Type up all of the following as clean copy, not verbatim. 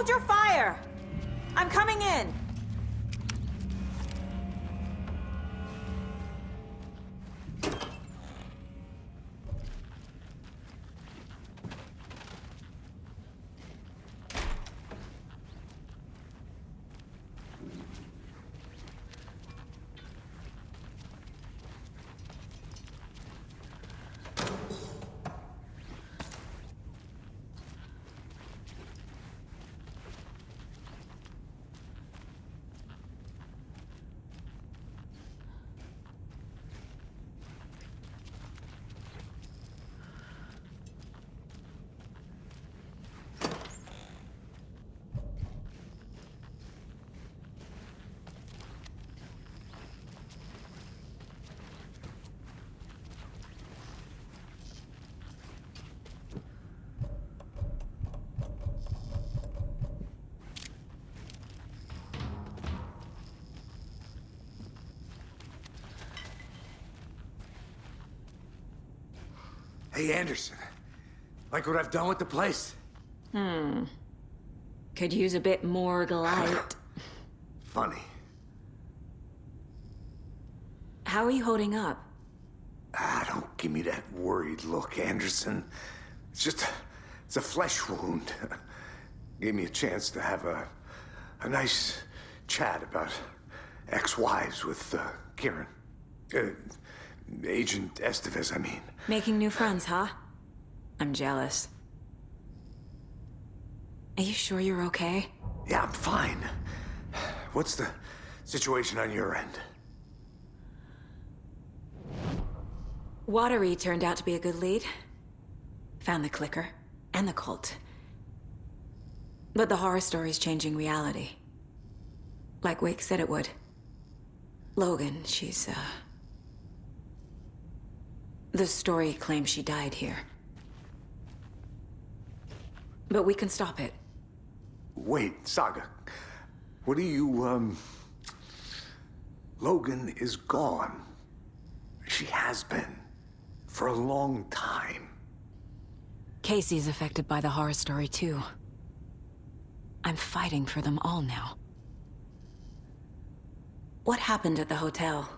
Hold your fire! I'm coming in! Hey, Anderson. Like what I've done with the place? Could use a bit more light. Funny. How are you holding up? Don't give me that worried look, Anderson. It's a flesh wound. Gave me a chance to have a nice chat about ex-wives with Kieran. Agent Estevez, I mean. Making new friends, huh? I'm jealous. Are you sure you're okay? Yeah, I'm fine. What's the situation on your end? Watery turned out to be a good lead. Found the clicker and the cult. But the horror story's changing reality. Like Wake said it would. Logan, she's, the story claims she died here. But we can stop it. Wait, Saga. What do you, Logan is gone. She has been. For a long time. Casey's affected by the horror story, too. I'm fighting for them all now. What happened at the hotel?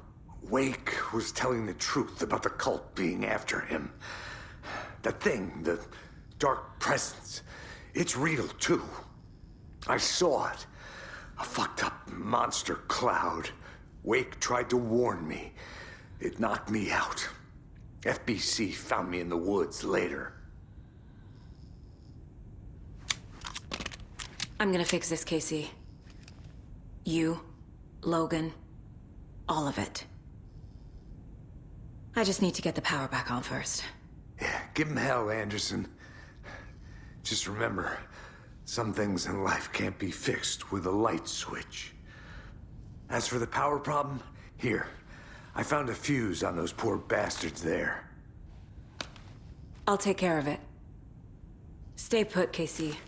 Wake was telling the truth about the cult being after him. That thing, the dark presence, it's real, too. I saw it. A fucked up monster cloud. Wake tried to warn me. It knocked me out. FBC found me in the woods later. I'm gonna fix this, Casey. You, Logan, all of it. I just need to get the power back on first. Yeah, give him hell, Anderson. Just remember, some things in life can't be fixed with a light switch. As for the power problem, here. I found a fuse on those poor bastards there. I'll take care of it. Stay put, Casey.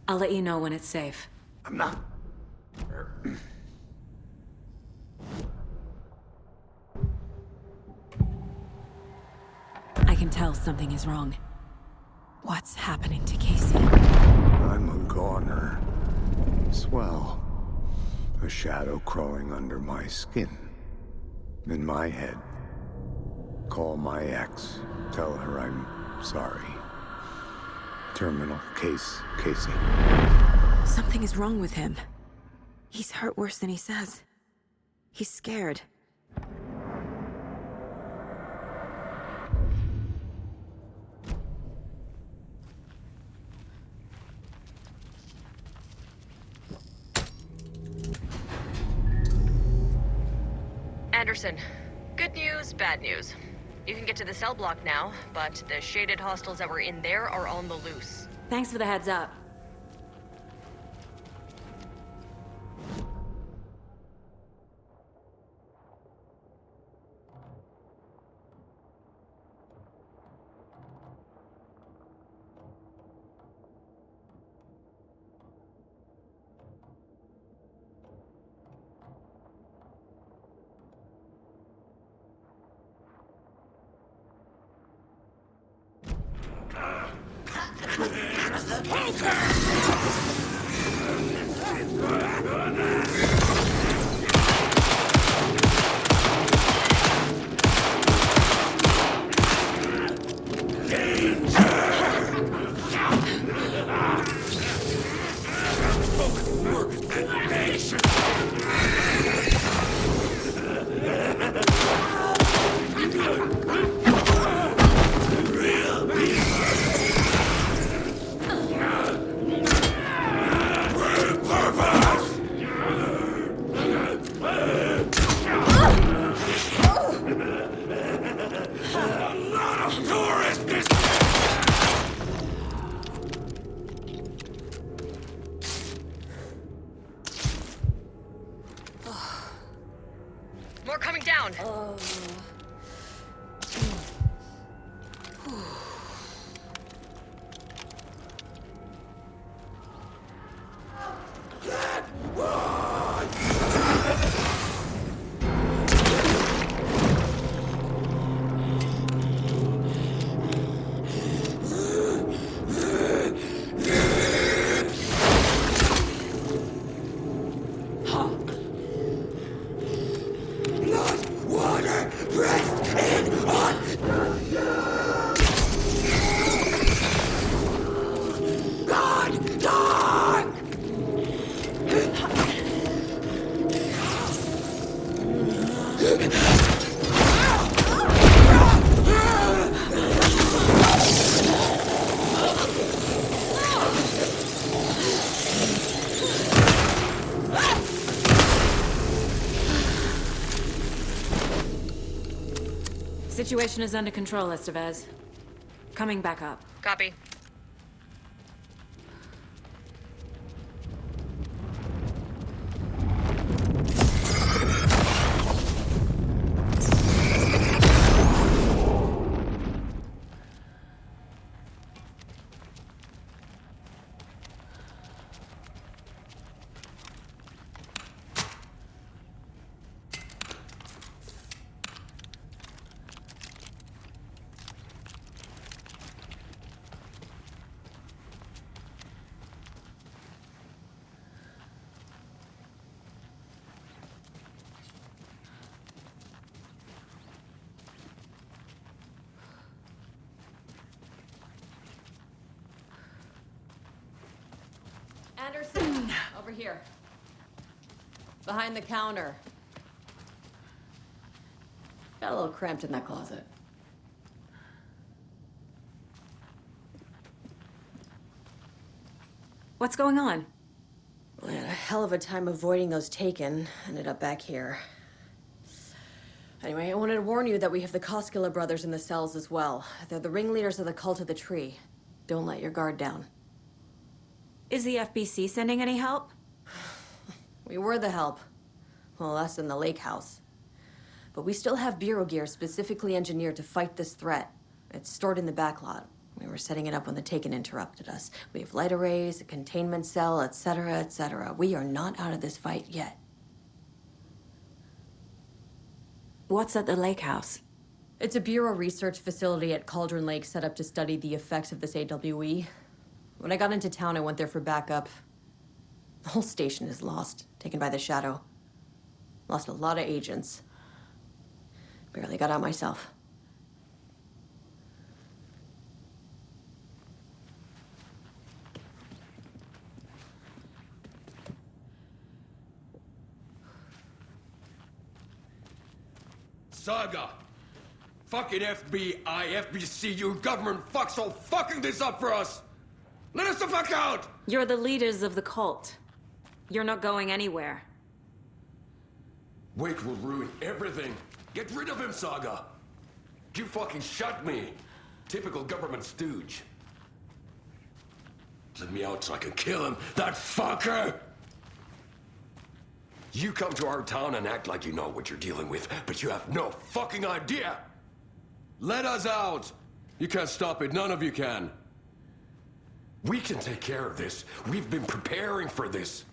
I'll let you know when it's safe. I'm not... I can tell something is wrong. What's happening to Casey? I'm a goner. Swell. A shadow crawling under my skin. In my head. Call my ex. Tell her I'm sorry. Terminal case, Casey. Something is wrong with him. He's hurt worse than he says. He's scared. Anderson, good news, bad news. You can get to the cell block now, but the shaded hostiles that were in there are on the loose. Thanks for the heads up. More coming down. Situation is under control, Estevez. Coming back up. Copy. Anderson, over here. Behind the counter. Got a little cramped in that closet. What's going on? We had a hell of a time avoiding those taken. Ended up back here. Anyway, I wanted to warn you that we have the Koskela brothers in the cells as well. They're the ringleaders of the Cult of the Tree. Don't let your guard down. Is the FBC sending any help? We were the help. Well, us in the lake house. But we still have Bureau gear specifically engineered to fight this threat. It's stored in the backlot. We were setting it up when the Taken interrupted us. We have light arrays, a containment cell, etc., etc. We are not out of this fight yet. What's at the lake house? It's a Bureau research facility at Cauldron Lake set up to study the effects of this AWE. When I got into town, I went there for backup. The whole station is lost, taken by the Shadow. Lost a lot of agents. Barely got out myself. Saga! Fucking FBI, FBC, you government fucks all fucking this up for us! Let us the fuck out! You're the leaders of the cult. You're not going anywhere. Wake will ruin everything. Get rid of him, Saga! You fucking shot me! Typical government stooge. Let me out so I can kill him, that fucker! You come to our town and act like you know what you're dealing with, but you have no fucking idea! Let us out! You can't stop it, none of you can. We can take care of this. We've been preparing for this.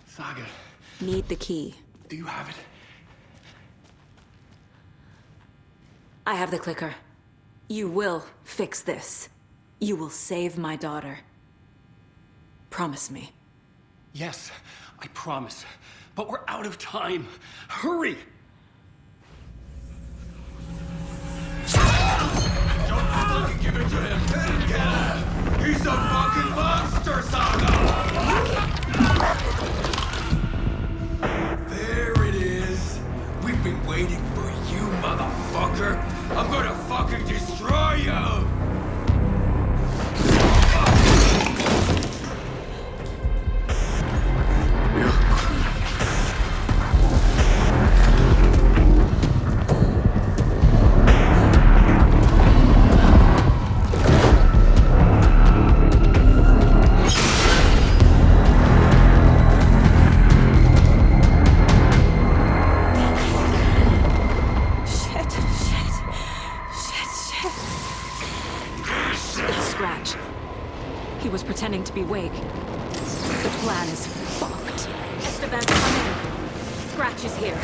Saga, Need the key. do you have it? I have the clicker. You will fix this. You will save my daughter. Promise me. Yes, I promise. But we're out of time. Hurry! Don't fucking give it to him! Let him get him! He's a fucking monster, Saga! There it is! We've been waiting for you, motherfucker! I'm gonna fucking destroy you! Wake. The plan is fucked. Esteban, come in. Scratch is here.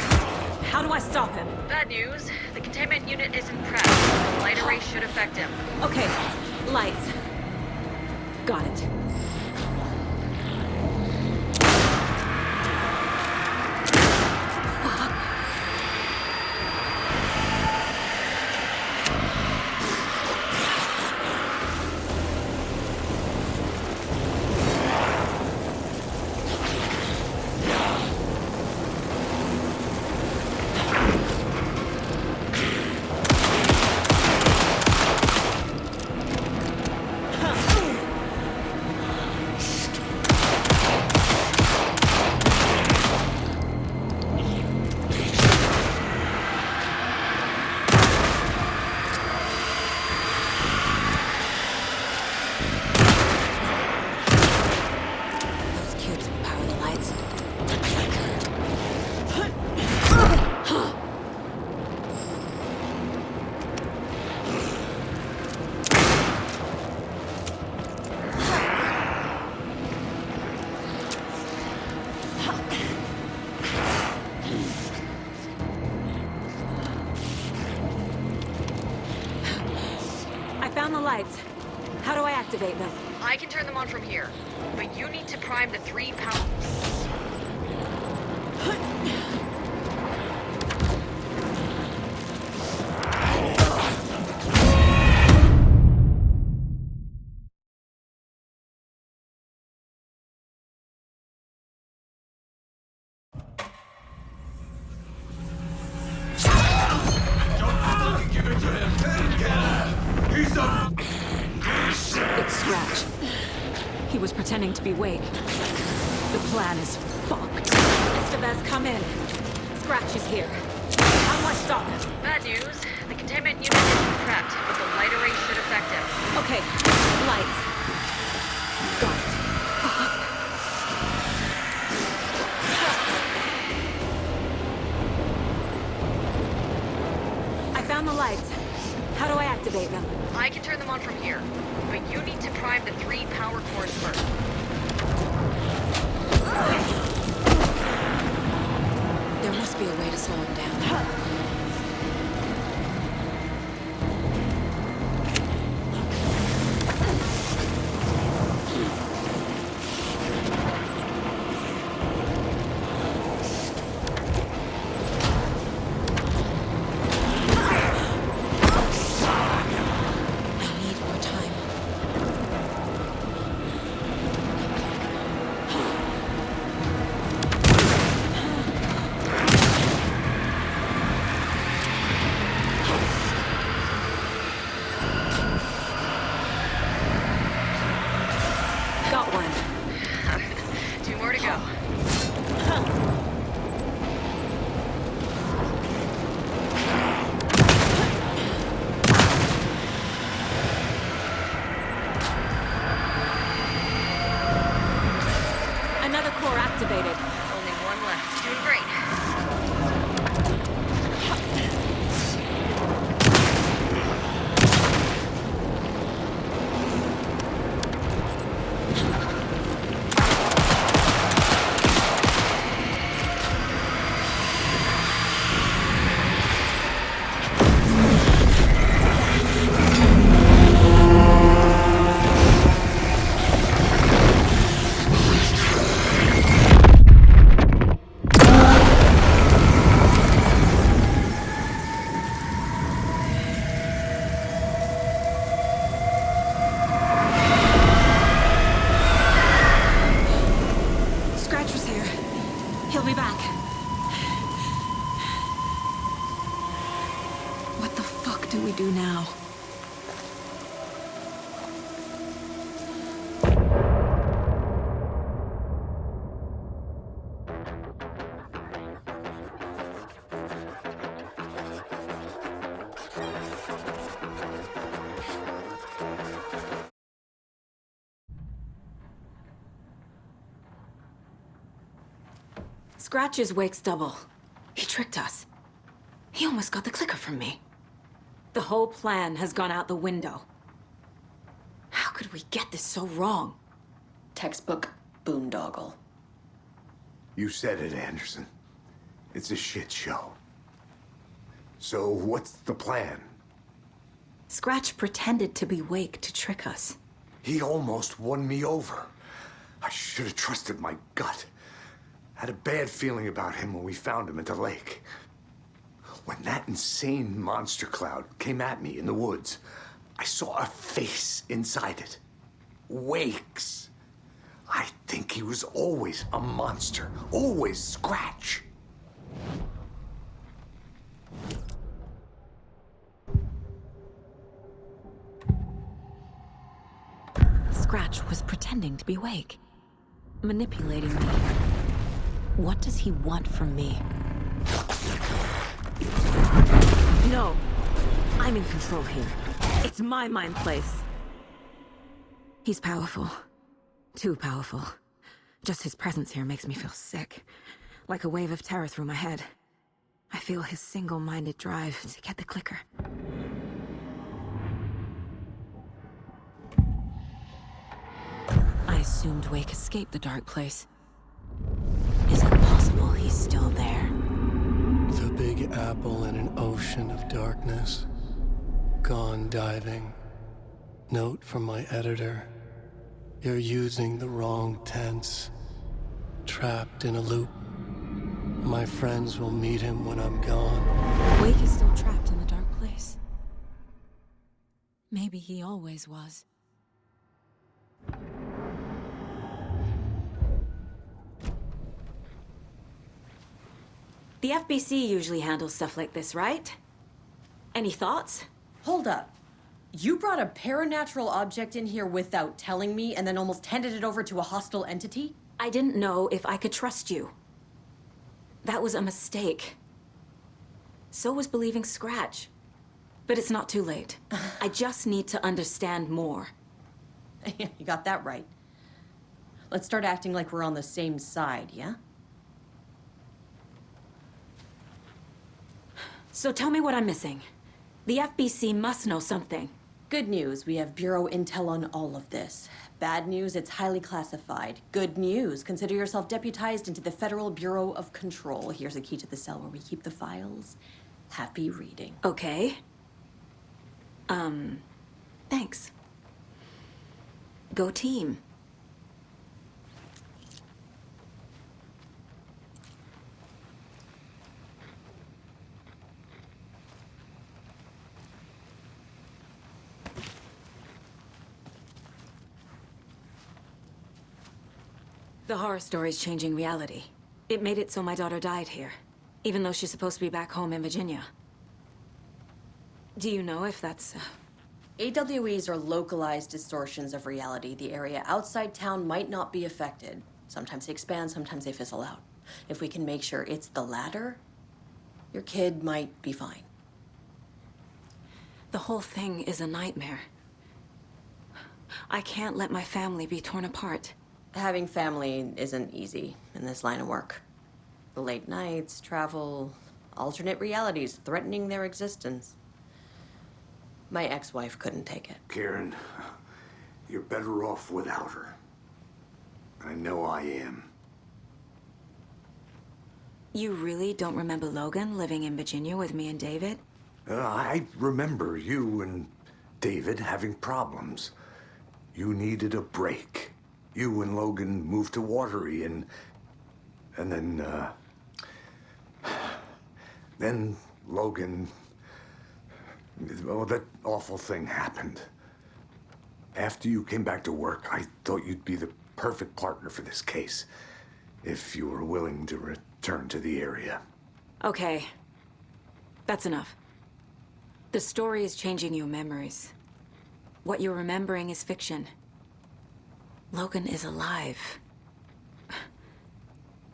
How do I stop him? Bad news. The containment unit isn't prepped. The light array should affect him. Okay, lights. Got it. Found the lights. How do I activate them? I can turn them on from here, but you need to prime the 3 power... It's Scratch. He was pretending to be Wake. The plan is fucked. Estevez, come in. Scratch is here. How do I stop him? Bad news. The containment unit isn't prepped, but the light array should affect him. Okay, lights. Got it. I found the lights. How do I activate them? I can turn them on from here, but you need to prime the 3 power cores first. There must be a way to slow him down. Got one. 2 more to go. Another core activated. Only 1 left. Doing great. He'll be back. What the fuck do we do now? Scratch is Wake's double. He tricked us. He almost got the clicker from me. The whole plan has gone out the window. How could we get this so wrong? Textbook boondoggle. You said it, Anderson. It's a shit show. So what's the plan? Scratch pretended to be Wake to trick us. He almost won me over. I should have trusted my gut. Had a bad feeling about him when we found him at the lake. When that insane monster cloud came at me in the woods, I saw a face inside it. Wake's. I think he was always a monster. Always Scratch. Scratch was pretending to be Wake. Manipulating me. What does he want from me? No. I'm in control here. It's my mind place. He's powerful. Too powerful. Just his presence here makes me feel sick. Like a wave of terror through my head. I feel his single-minded drive to get the clicker. I assumed Wake escaped the dark place. Is it possible he's still there? The Big Apple in an ocean of darkness. Gone diving. Note from my editor. You're using the wrong tense. Trapped in a loop. My friends will meet him when I'm gone. Wake is still trapped in the dark place. Maybe he always was. The FBC usually handles stuff like this, right? Any thoughts? Hold up. You brought a paranatural object in here without telling me and then almost handed it over to a hostile entity? I didn't know if I could trust you. That was a mistake. So was believing Scratch. But it's not too late. I just need to understand more. You got that right. Let's start acting like we're on the same side, yeah? So tell me what I'm missing. The FBC must know something. Good news, we have Bureau intel on all of this. Bad news, it's highly classified. Good news, consider yourself deputized into the Federal Bureau of Control. Here's a key to the cell where we keep the files. Happy reading. Okay. Thanks. Go team. The horror story's changing reality. It made it so my daughter died here, even though she's supposed to be back home in Virginia. Do you know if that's... AWEs are localized distortions of reality. The area outside town might not be affected. Sometimes they expand, sometimes they fizzle out. If we can make sure it's the latter, your kid might be fine. The whole thing is a nightmare. I can't let my family be torn apart. Having family isn't easy in this line of work. The late nights, travel, alternate realities threatening their existence. My ex-wife couldn't take it. Karen, you're better off without her. I know I am. You really don't remember Logan living in Virginia with me and David? I remember you and David having problems. You needed a break. You and Logan moved to Watery and then Logan, oh, that awful thing happened. After you came back to work, I thought you'd be the perfect partner for this case, if you were willing to return to the area. Okay. That's enough. The story is changing your memories. What you're remembering is fiction. Logan is alive.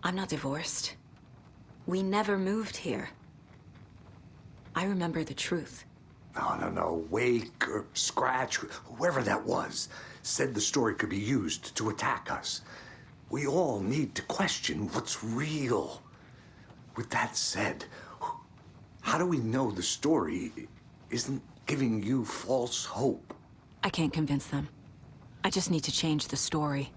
I'm not divorced. We never moved here. I remember the truth. No. Wake or Scratch, whoever that was, said the story could be used to attack us. We all need to question what's real. With that said, how do we know the story isn't giving you false hope? I can't convince them. I just need to change the story.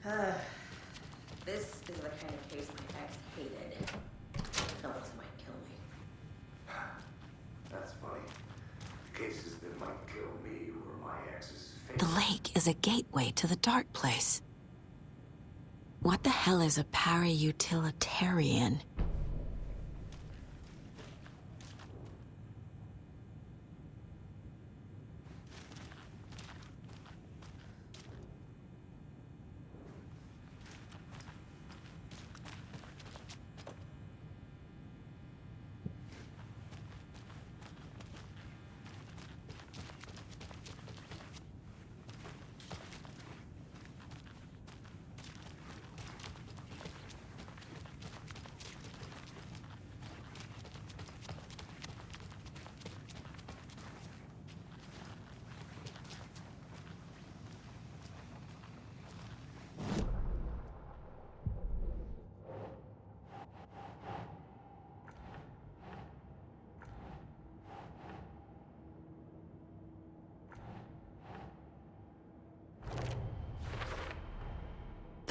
This is the kind of case my ex hated. Novelist might kill me. That's funny. Cases that might kill me were my ex's The favorite. lake is a gateway to the dark place. What the hell is a para-utilitarian?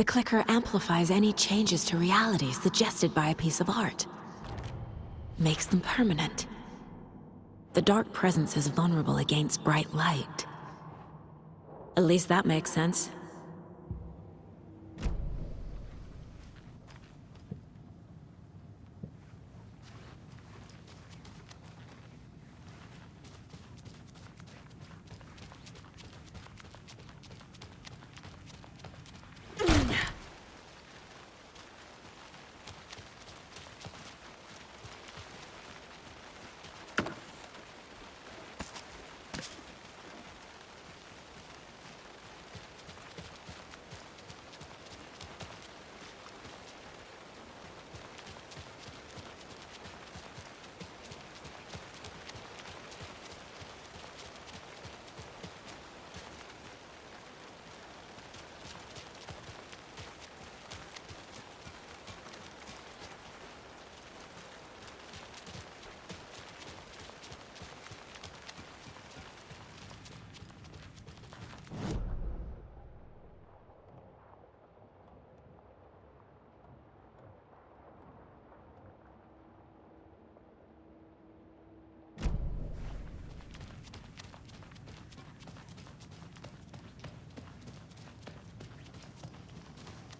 The clicker amplifies any changes to reality suggested by a piece of art. Makes them permanent. The dark presence is vulnerable against bright light. At least that makes sense.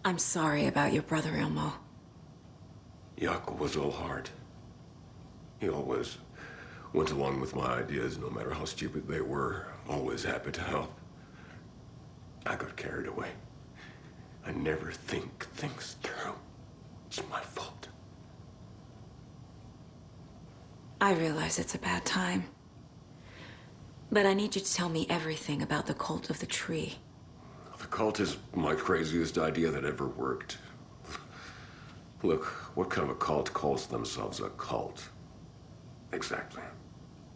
I'm sorry about your brother, Ilmo. Jaakko was all heart. He always went along with my ideas, no matter how stupid they were. Always happy to help. I got carried away. I never think things through. It's my fault. I realize it's a bad time. But I need you to tell me everything about the cult of the tree. The cult is my craziest idea that ever worked. Look, what kind of a cult calls themselves a cult? Exactly.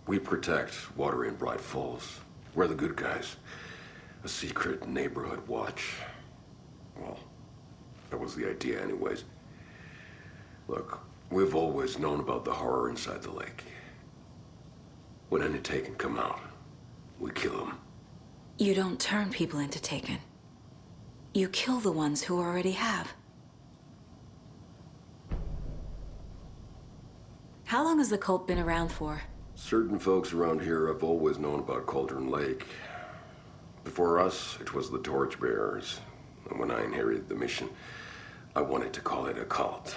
We protect water in Bright Falls. We're the good guys. A secret neighborhood watch. Well, that was the idea anyways. Look, we've always known about the horror inside the lake. When any Taken come out, we kill them. You don't turn people into Taken. You kill the ones who already have. How long has the cult been around for? Certain folks around here have always known about Cauldron Lake. Before us, it was the Torchbearers. And when I inherited the mission, I wanted to call it a cult.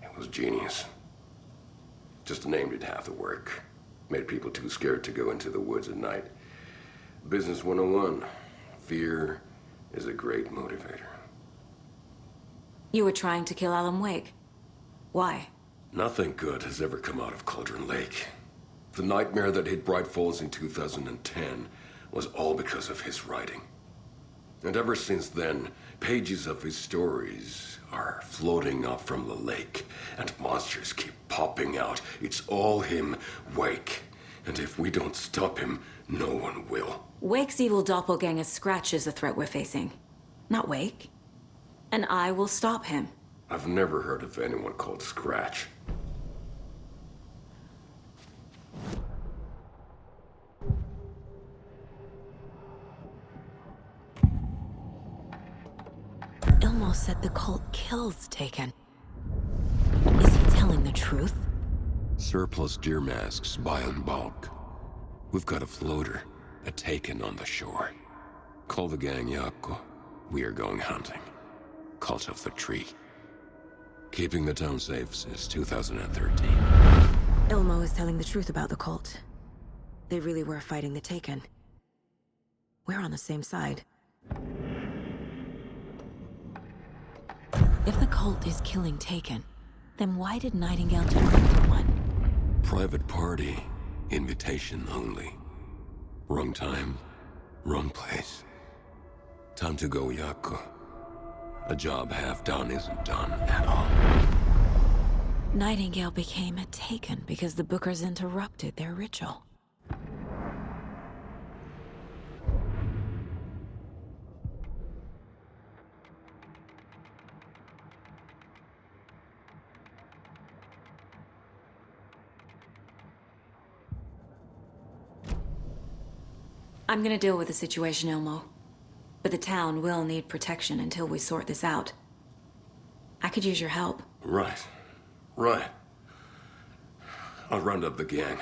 It was genius. Just a name did half the work. Made people too scared to go into the woods at night. Business 101. Fear is a great motivator. You were trying to kill Alan Wake. Why? Nothing good has ever come out of Cauldron Lake. The nightmare that hit Bright Falls in 2010 was all because of his writing. And ever since then, pages of his stories are floating up from the lake, and monsters keep popping out. It's all him, Wake. And if we don't stop him, no one will. Wake's evil doppelganger Scratch is the threat we're facing, not Wake. And I will stop him. I've never heard of anyone called Scratch. Elmo said the cult kills Taken. Is he telling the truth? Surplus deer masks buy in bulk. We've got a floater, a Taken on the shore. Call the gang Yako. We are going hunting. Cult of the Tree. Keeping the town safe since 2013. Elmo is telling the truth about the cult. They really were fighting the Taken. We're on the same side. If the cult is killing Taken, then why did Nightingale turn into one? Private party. Invitation only. Wrong time, wrong place. Time to go, Yako. A job half done isn't done at all. Nightingale became a Taken because the Bookers interrupted their ritual. I'm gonna deal with the situation, Elmo. But the town will need protection until we sort this out. I could use your help. Right. I'll round up the gang.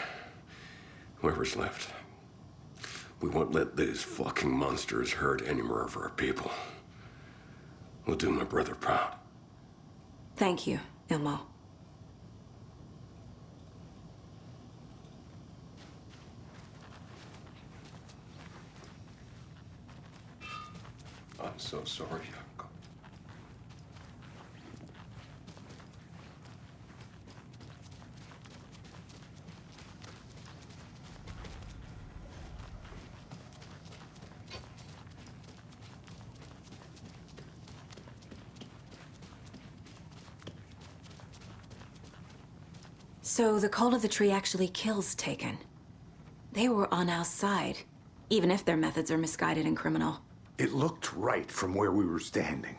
Whoever's left. We won't let these fucking monsters hurt any more of our people. We'll do my brother proud. Thank you, Elmo. I'm so sorry, Yako. So the Cult of the Tree actually kills Taken. They were on our side, even if their methods are misguided and criminal. It looked right from where we were standing.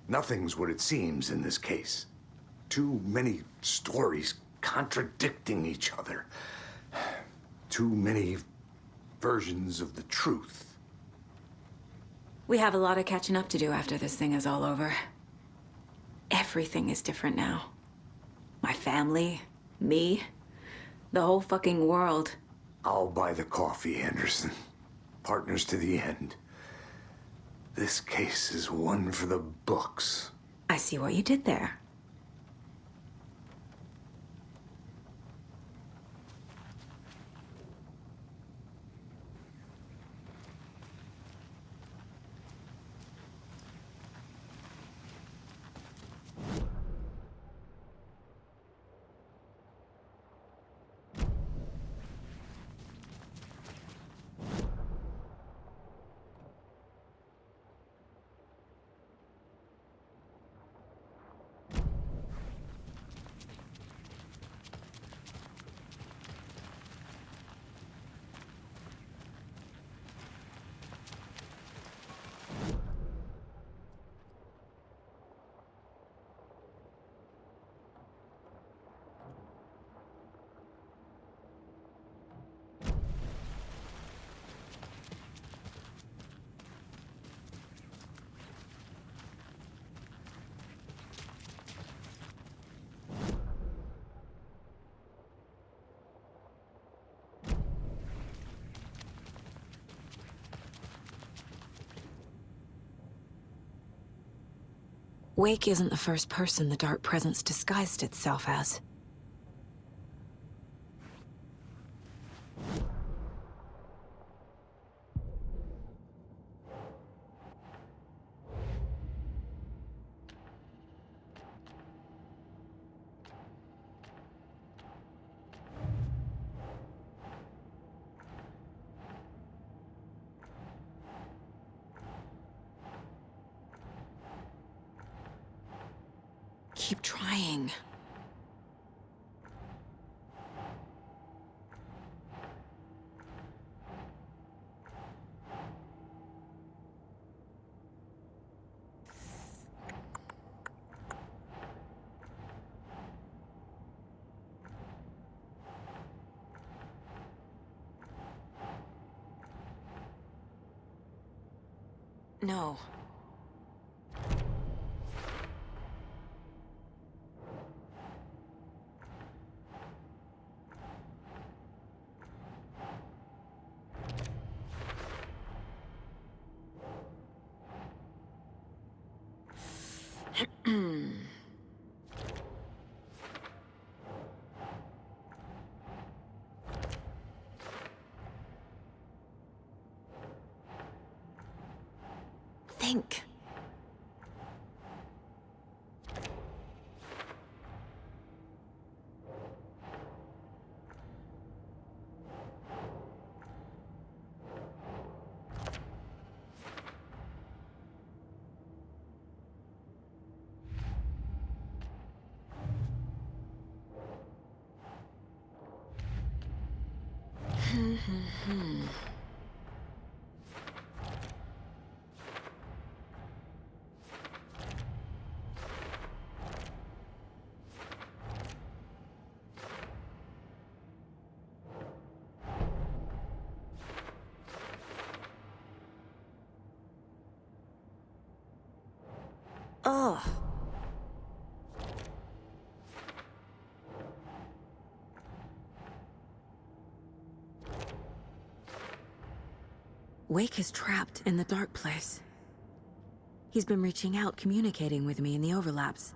Nothing's what it seems in this case. Too many stories contradicting each other. Too many versions of the truth. We have a lot of catching up to do after this thing is all over. Everything is different now. My family, me, the whole fucking world. I'll buy the coffee, Anderson. Partners to the end. This case is one for the books. I see what you did there. Wake isn't the first person the Dark Presence disguised itself as. Keep trying. No. think. Ugh. Wake is trapped in the dark place. He's been reaching out, communicating with me in the overlaps.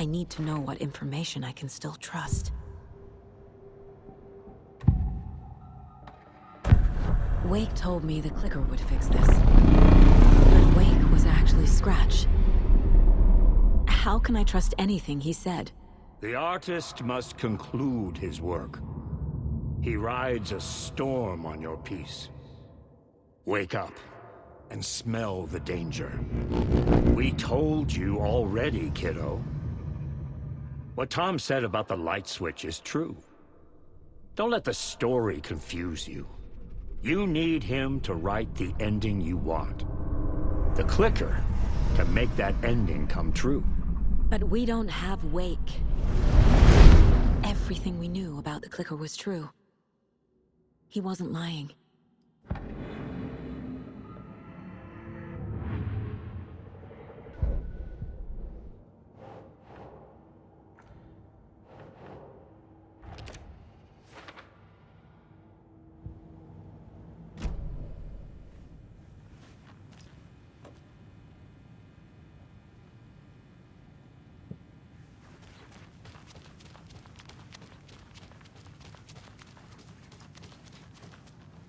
I need to know what information I can still trust. Wake told me the clicker would fix this. But Wake was actually Scratch. How can I trust anything he said? The artist must conclude his work. He rides a storm on your piece. Wake up and smell the danger. We told you already, kiddo. What Tom said about the light switch is true. Don't let the story confuse you. You need him to write the ending you want. The clicker can make that ending come true. But we don't have Wake. Everything we knew about the clicker was true. He wasn't lying.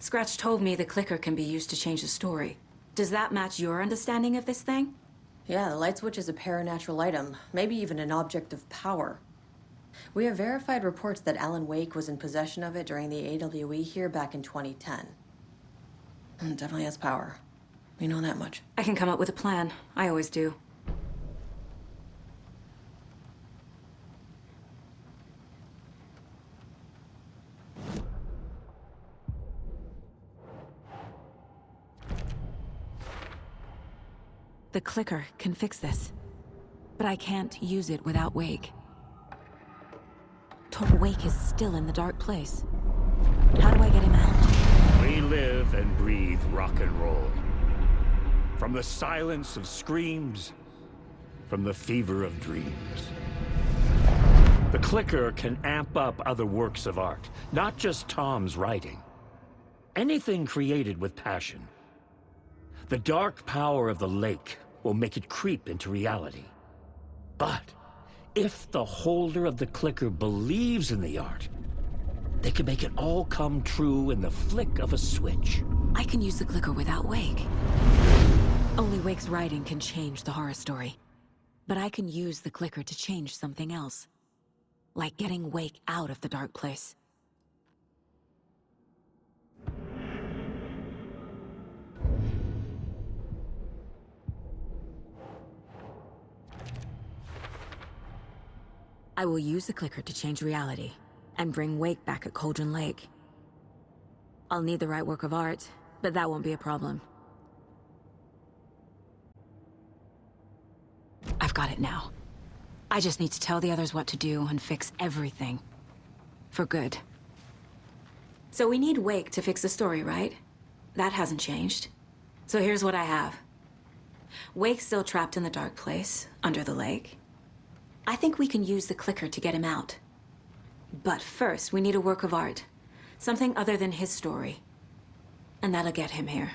Scratch told me the clicker can be used to change the story. Does that match your understanding of this thing? Yeah, the light switch is a paranatural item, maybe even an object of power. We have verified reports that Alan Wake was in possession of it during the AWE here back in 2010. It definitely has power. We know that much. I can come up with a plan. I always do. The clicker can fix this, but I can't use it without Wake. Wake is still in the dark place. How do I get him out? We live and breathe rock and roll. From the silence of screams, from the fever of dreams. The clicker can amp up other works of art, not just Tom's writing. Anything created with passion. The dark power of the lake will make it creep into reality. But if the holder of the clicker believes in the art, they can make it all come true in the flick of a switch. I can use the clicker without Wake. Only Wake's writing can change the horror story. But I can use the clicker to change something else. Like getting Wake out of the dark place. I will use the clicker to change reality, and bring Wake back at Cauldron Lake. I'll need the right work of art, but that won't be a problem. I've got it now. I just need to tell the others what to do and fix everything. For good. So we need Wake to fix the story, right? That hasn't changed. So here's what I have. Wake's still trapped in the dark place, under the lake. I think we can use the clicker to get him out. But first, we need a work of art. Something other than his story. And that'll get him here.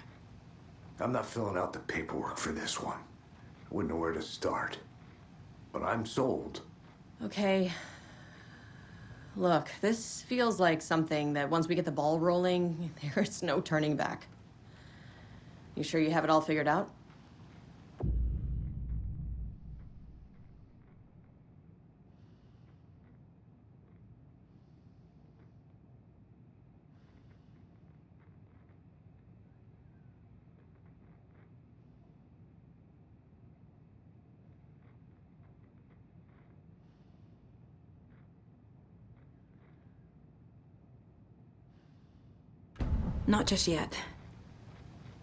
I'm not filling out the paperwork for this one. I wouldn't know where to start. But I'm sold. Okay. Look, this feels like something that once we get the ball rolling, there's no turning back. You sure you have it all figured out? Not just yet.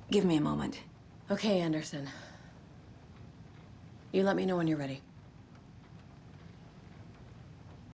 Give me a moment. Okay, Anderson. You let me know when you're ready.